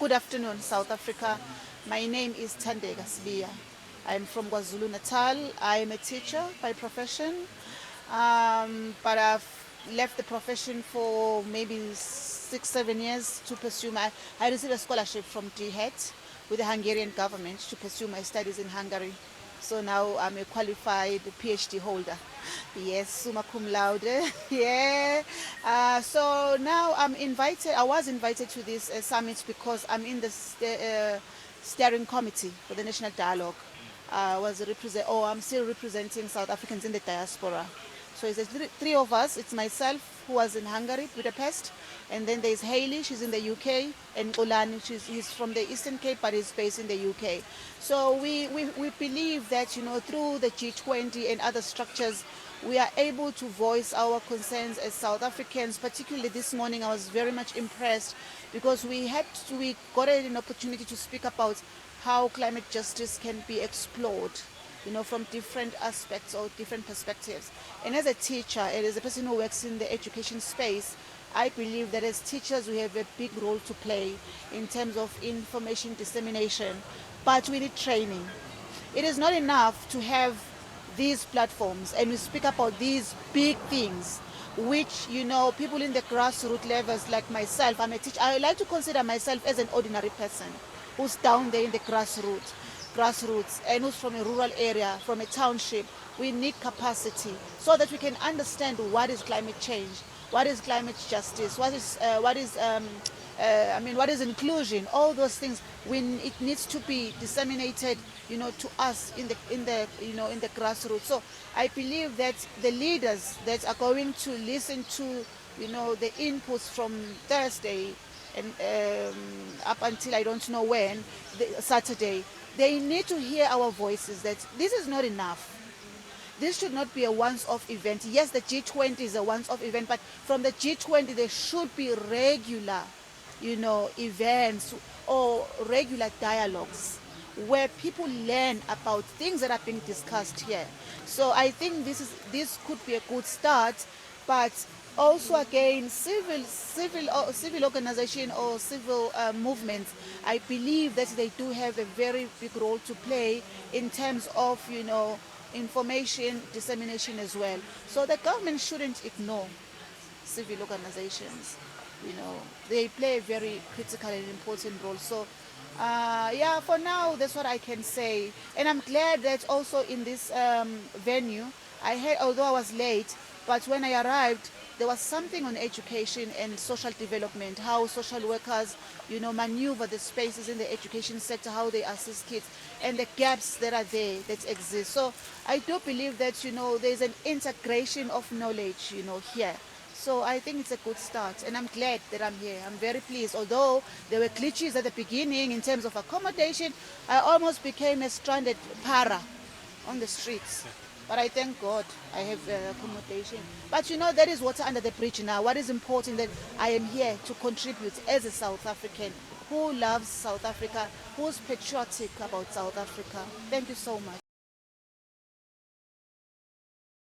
Good afternoon, South Africa. My name is Thandeka Sibiya. I'm from KwaZulu-Natal. I'm a teacher by profession, but I've left the profession for maybe 6-7 years to pursue I received a scholarship from delegates with the Hungarian government to pursue my studies in Hungary. So now I'm a qualified PhD holder. Yes, summa cum laude. Yeah. So now I was invited to this summit because I'm in the steering committee for the National Dialogue. I'm still representing South Africans in the diaspora. So it's three of us. It's myself, who was in Hungary, Budapest, and then there's Haley, she's in the UK, and Olani, he's from the Eastern Cape, but he's based in the UK. So we believe that, through the G20 and other structures, we are able to voice our concerns as South Africans. Particularly this morning, I was very much impressed because we got an opportunity to speak about how climate justice can be explored, from different aspects or different perspectives. And as a teacher and as a person who works in the education space, I believe that as teachers we have a big role to play in terms of information dissemination, but we need training. It is not enough to have these platforms and we speak about these big things, which, people in the grassroots levels like myself, I'm a teacher, I like to consider myself as an ordinary person who's down there in the grassroots and who's from a rural area, from a township. We need capacity so that we can understand what is climate change, what is climate justice, what is inclusion. All those things, it needs to be disseminated, to us in the grassroots. So I believe that the leaders that are going to listen to, the inputs from Thursday and up until I don't know when, Saturday, they need to hear our voices that this is not enough. This should not be a once-off event. Yes, the G20 is a once-off event, but from the G20 there should be regular, events or regular dialogues where people learn about things that are being discussed here. So I think this could be a good start, but also again, civil organization or civil movements, I believe that they do have a very big role to play in terms of, information dissemination as well. So the government shouldn't ignore civil organizations. They play a very critical and important role. So for now, that's what I can say. And I'm glad that also in this venue, although I was late, but when I arrived, there was something on education and social development, how social workers, maneuver the spaces in the education sector, how they assist kids, and the gaps that are there, that exist. So I do believe that, there's an integration of knowledge, here. So I think it's a good start, and I'm glad that I'm here. I'm very pleased. Although there were glitches at the beginning in terms of accommodation, I almost became a stranded para on the streets. But I thank God I have accommodation. But there is water under the bridge now. What is important that I am here to contribute as a South African who loves South Africa, who's patriotic about South Africa. Thank you so much.